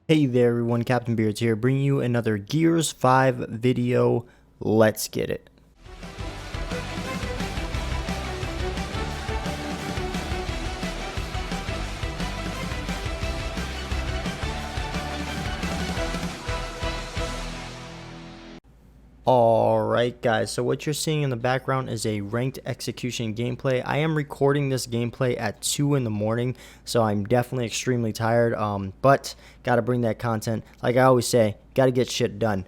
Hey there everyone, Captain Beards here, bringing you another Gears 5 video. Let's get it. Alright guys, so what you're seeing in the background is a ranked execution gameplay. I am recording this gameplay at 2 in the morning, so I'm definitely extremely tired, but gotta bring that content. Like I always say, gotta get shit done.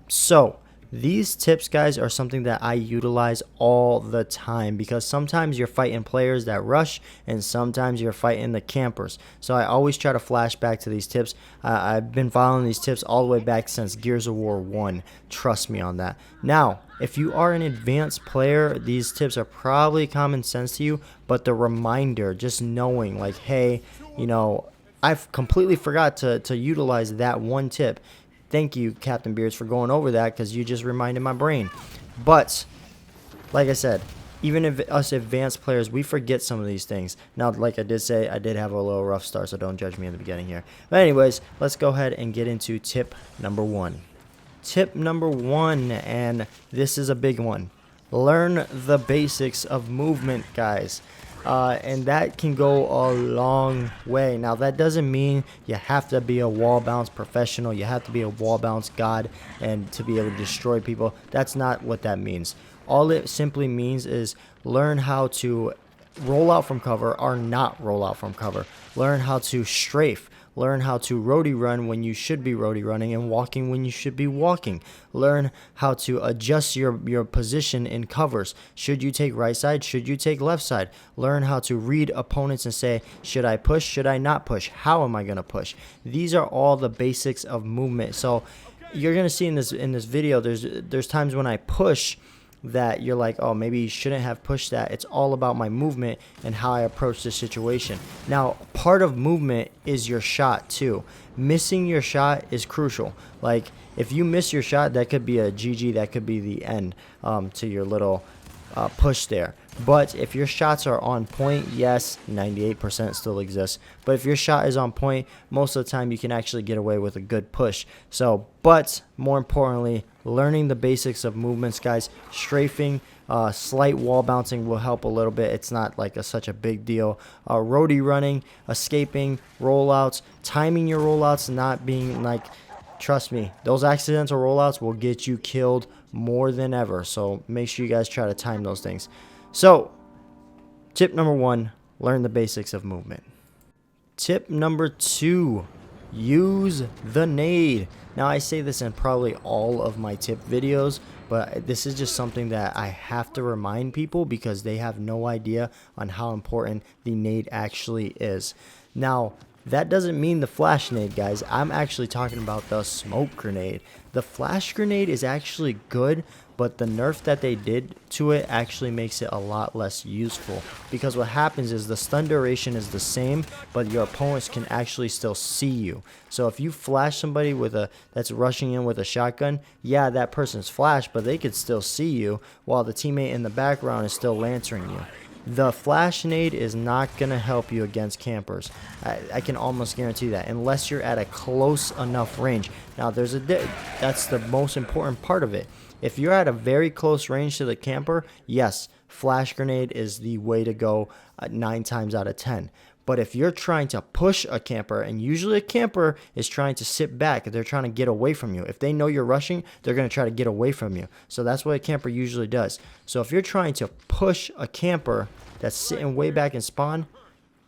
So these tips, guys, are something that I utilize all the time because sometimes you're fighting players that rush and sometimes you're fighting the campers. So I always try to flash back to these tips. I've been following these tips all the way back since Gears of War 1. Trust me on that. Now, if you are an advanced player, these tips are probably common sense to you, but the reminder, just knowing like, hey, you know, I've completely forgot to utilize that one tip. Thank you, Captain Beards, for going over that because you just reminded my brain. But, like I said, even if us advanced players, we forget some of these things. Now, like I did say, I did have a little rough start, so don't judge me in the beginning here. But anyways, let's go ahead and get into tip number 1. Tip number 1, and this is a big one. Learn the basics of movement, guys. And that can go a long way. Now, that doesn't mean you have to be a wall bounce professional. You have to be a wall bounce god and to be able to destroy people. That's not what that means. All it simply means is learn how to roll out from cover or not roll out from cover. Learn how to strafe. Learn how to roadie run when you should be roadie running and walking when you should be walking. Learn how to adjust your position in covers. Should you take right side? Should you take left side? Learn how to read opponents and say, should I push? Should I not push? How am I going to push? These are all the basics of movement. So you're going to see in this video, there's times when I push that you're like, oh, maybe you shouldn't have pushed that. It's all about my movement and how I approach the situation. Now, part of movement is your shot too. Missing your shot is crucial. Like, if you miss your shot, that could be a GG, that could be the end to your little push there. But if your shots are on point, yes, 98% still exists. But if your shot is on point, most of the time you can actually get away with a good push. So, but more importantly, learning the basics of movements, guys. Strafing, slight wall bouncing will help a little bit. It's not like such a big deal. Roadie running, escaping, rollouts, timing your rollouts, not being like, trust me, those accidental rollouts will get you killed more than ever. So make sure you guys try to time those things. So, tip number 1, learn the basics of movement. Tip number 2, use the nade. Now, I say this in probably all of my tip videos, but this is just something that I have to remind people because they have no idea on how important the nade actually is. Now, that doesn't mean the flash nade, guys. I'm actually talking about the smoke grenade. The flash grenade is actually good, but the nerf that they did to it actually makes it a lot less useful. Because what happens is the stun duration is the same, but your opponents can actually still see you. So if you flash somebody that's rushing in with a shotgun, yeah, that person's flashed, but they could still see you while the teammate in the background is still lancering you. The flash nade is not going to help you against campers. I can almost guarantee that, unless you're at a close enough range. Now, that's the most important part of it. If you're at a very close range to the camper, yes, flash grenade is the way to go 9 times out of 10. But if you're trying to push a camper, and usually a camper is trying to sit back, they're trying to get away from you. If they know you're rushing, they're going to try to get away from you. So that's what a camper usually does. So if you're trying to push a camper that's sitting way back in spawn,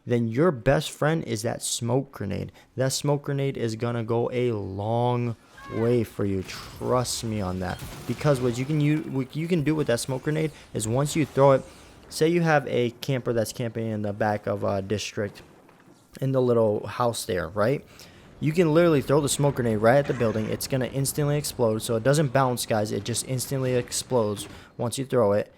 then your best friend is that smoke grenade. That smoke grenade is going to go a long way for you. Trust me on that. Because what you can do with that smoke grenade is once you throw it, say you have a camper that's camping in the back of a district in the little house there, right? You can literally throw the smoke grenade right at the building. It's going to instantly explode. So it doesn't bounce, guys. It just instantly explodes once you throw it.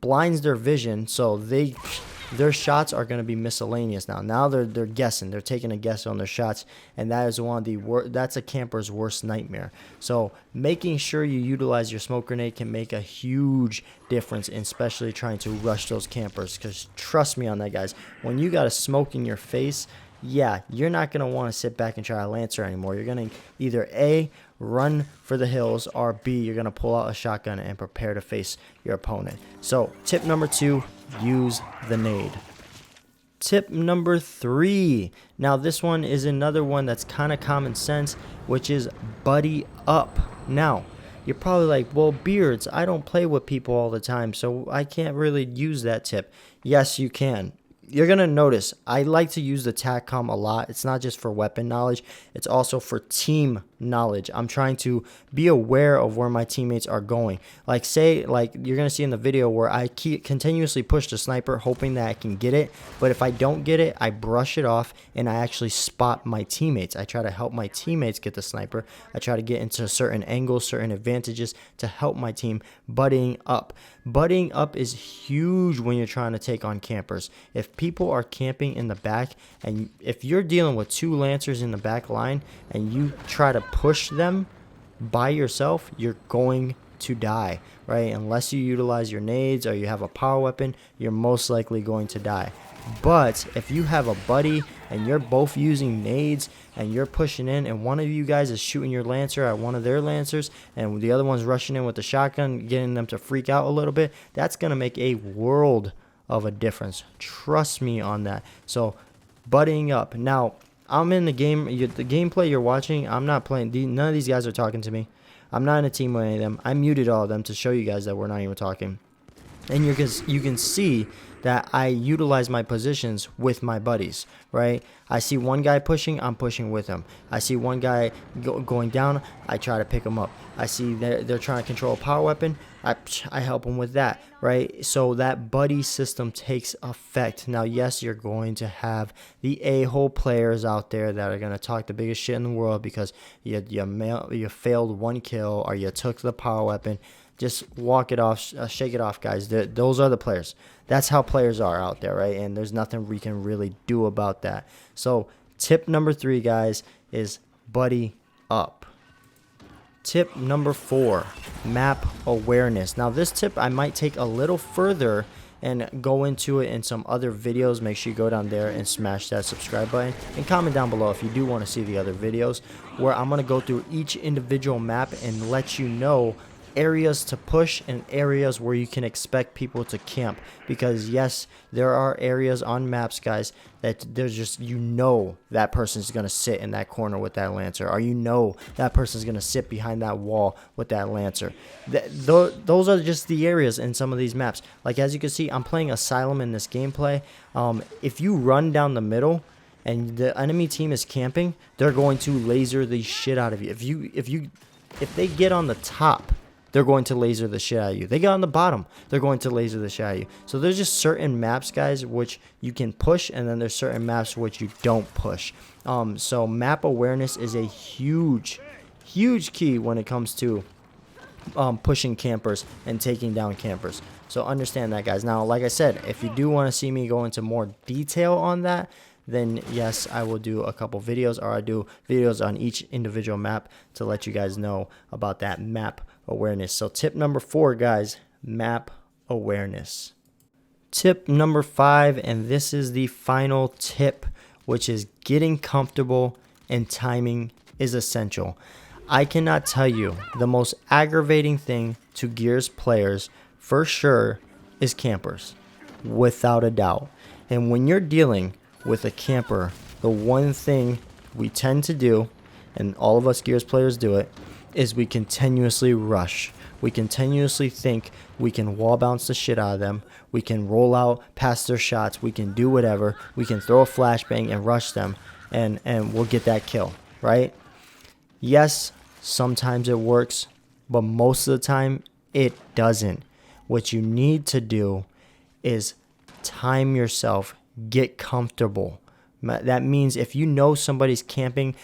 Blinds their vision, so their shots are going to be miscellaneous now. Now they're guessing. They're taking a guess on their shots, and that is one of the that's a camper's worst nightmare. So making sure you utilize your smoke grenade can make a huge difference, especially trying to rush those campers. Because trust me on that, guys. When you got a smoke in your face, yeah, you're not going to want to sit back and try a Lancer anymore. You're going to either A, run for the hills, or B, you're going to pull out a shotgun and prepare to face your opponent. So tip number 2, use the nade. Tip number 3. Now this one is another one that's kind of common sense, which is buddy up. Now, you're probably like, well, Beards, I don't play with people all the time, so I can't really use that tip. Yes, you can. You're going to notice I like to use the TACCOM a lot. It's not just for weapon knowledge. It's also for team knowledge. I'm trying to be aware of where my teammates are going. Like say, like you're going to see in the video where I continuously push the sniper hoping that I can get it. But if I don't get it, I brush it off and I actually spot my teammates. I try to help my teammates get the sniper. I try to get into certain angles, certain advantages to help my team buddying up. Buddying up is huge when you're trying to take on campers. If people are camping in the back, and if you're dealing with 2 Lancers in the back line and you try to push them by yourself, you're going to die, right? Unless you utilize your nades or you have a power weapon, you're most likely going to die. But if you have a buddy and you're both using nades and you're pushing in and one of you guys is shooting your Lancer at one of their Lancers and the other one's rushing in with the shotgun, getting them to freak out a little bit, that's going to make a world of a difference. Trust me on that. So buddying up. Now, I'm in the game. The gameplay you're watching, I'm not playing. None of these guys are talking to me. I'm not in a team with any of them. I muted all of them to show you guys that we're not even talking. And you can see that I utilize my positions with my buddies, right? I see one guy pushing, I'm pushing with him. I see one guy going down, I try to pick him up. I see they're trying to control a power weapon, I help them with that, right? So that buddy system takes effect. Now, yes, you're going to have the a-hole players out there that are going to talk the biggest shit in the world because you failed 1 kill or you took the power weapon. Just walk it off, shake it off, guys. Those are the players. That's how players are out there, right? And there's nothing we can really do about that. So tip number 3, guys, is buddy up. Tip number 4, map awareness. Now this tip I might take a little further and go into it in some other videos. Make sure you go down there and smash that subscribe button and comment down below if you do want to see the other videos where I'm going to go through each individual map and let you know areas to push and areas where you can expect people to camp, because yes, there are areas on maps, guys, that there's just, you know, that person's gonna sit in that corner with that Lancer, or you know that person's gonna sit behind that wall with that Lancer. Those are just the areas in some of these maps. Like as you can see, I'm playing Asylum in this gameplay. If you run down the middle and the enemy team is camping, they're going to laser the shit out of you. If they get on the top, they're going to laser the shit out of you. They get on the bottom, they're going to laser the shit out of you. So there's just certain maps, guys, which you can push, and then there's certain maps which you don't push. So map awareness is a huge key when it comes to pushing campers and taking down campers. So understand that, guys. Now, like I said, if you do want to see me go into more detail on that, then yes, I will do a couple videos, or I do videos on each individual map to let you guys know about that map awareness. So tip number 4, guys, map awareness. Tip number 5, and this is the final tip, which is getting comfortable and timing is essential. I cannot tell you the most aggravating thing to Gears players for sure is campers, without a doubt. And when you're dealing with a camper, the one thing we tend to do, and all of us Gears players do it, is we continuously rush. We continuously think we can wall bounce the shit out of them. We can roll out past their shots. We can do whatever. We can throw a flashbang and rush them, and we'll get that kill, right? Yes, sometimes it works, but most of the time it doesn't. What you need to do is time yourself. Get comfortable. That means if you know somebody's camping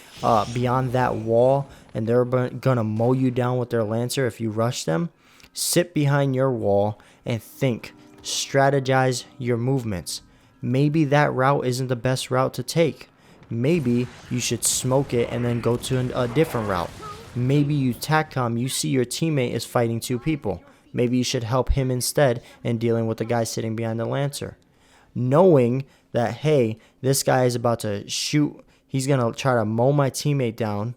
beyond that wall and they're gonna mow you down with their Lancer if you rush them, sit behind your wall and think, strategize your movements. Maybe that route isn't the best route to take. Maybe you should smoke it and then go to a different route. Maybe you TACCOM, you see your teammate is fighting 2 people. Maybe you should help him instead in dealing with the guy sitting behind the Lancer. Knowing that, hey, this guy is about to shoot. He's going to try to mow my teammate down.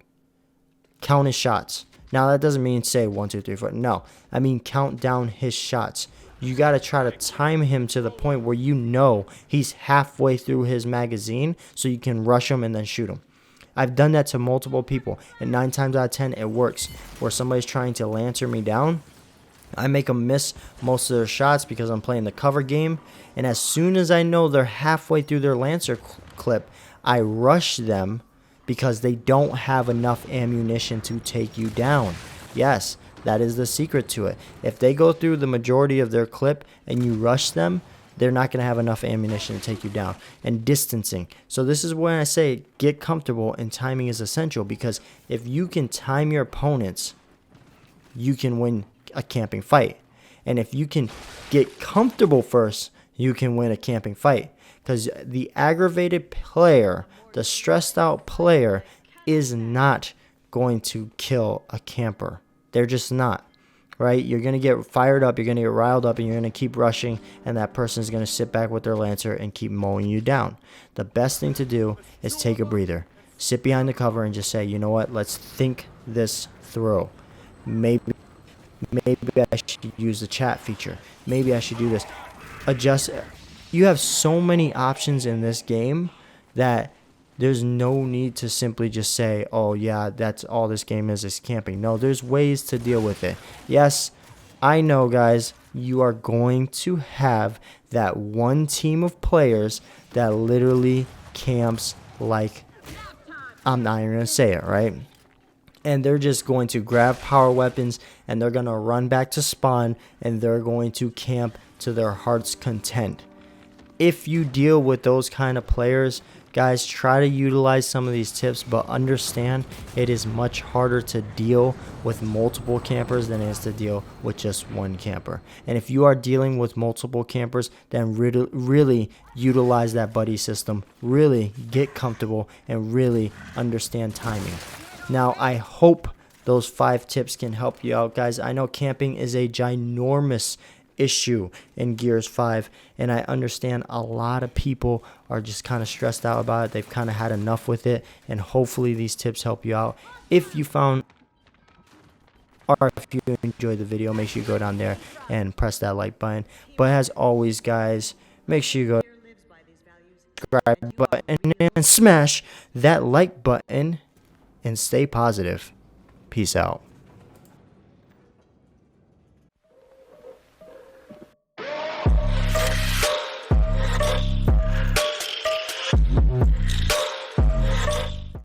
Count his shots. Now, that doesn't mean say 1, 2, 3, 4. No, I mean count down his shots. You got to try to time him to the point where you know he's halfway through his magazine so you can rush him and then shoot him. I've done that to multiple people, and 9 times out of 10, it works. Where somebody's trying to lancer me down, I make them miss most of their shots because I'm playing the cover game. And as soon as I know they're halfway through their lancer clip, I rush them because they don't have enough ammunition to take you down. Yes, that is the secret to it. If they go through the majority of their clip and you rush them, they're not going to have enough ammunition to take you down. And distancing. So this is when I say get comfortable, and timing is essential, because if you can time your opponents, you can win a camping fight. And if you can get comfortable first, you can win a camping fight. Because the aggravated player, the stressed out player, is not going to kill a camper. They're just not. Right? You're going to get fired up, you're going to get riled up, and you're going to keep rushing, and that person is going to sit back with their lancer and keep mowing you down. The best thing to do is take a breather. Sit behind the cover and just say, you know what, let's think this through. Maybe I should use the chat feature. Maybe I should do this. Adjust. You have so many options in this game that there's no need to simply just say, oh yeah, that's all this game is camping. No, there's ways to deal with it. Yes, I know, guys, you are going to have that one team of players that literally camps like, I'm not even going to say it, right? And they're just going to grab power weapons, and they're going to run back to spawn, and they're going to camp to their heart's content. If you deal with those kind of players, guys, try to utilize some of these tips, but understand it is much harder to deal with multiple campers than it is to deal with just one camper. And if you are dealing with multiple campers, then really utilize that buddy system, really get comfortable, and really understand timing. Now, I hope those 5 tips can help you out, guys. I know camping is a ginormous issue in Gears 5, and I understand a lot of people are just kind of stressed out about it. They've kind of had enough with it, and hopefully these tips help you out. If you found, or if you enjoyed the video, make sure you go down there and press that like button. But as always, guys, make sure you go to the subscribe button and smash that like button, and stay positive. Peace out.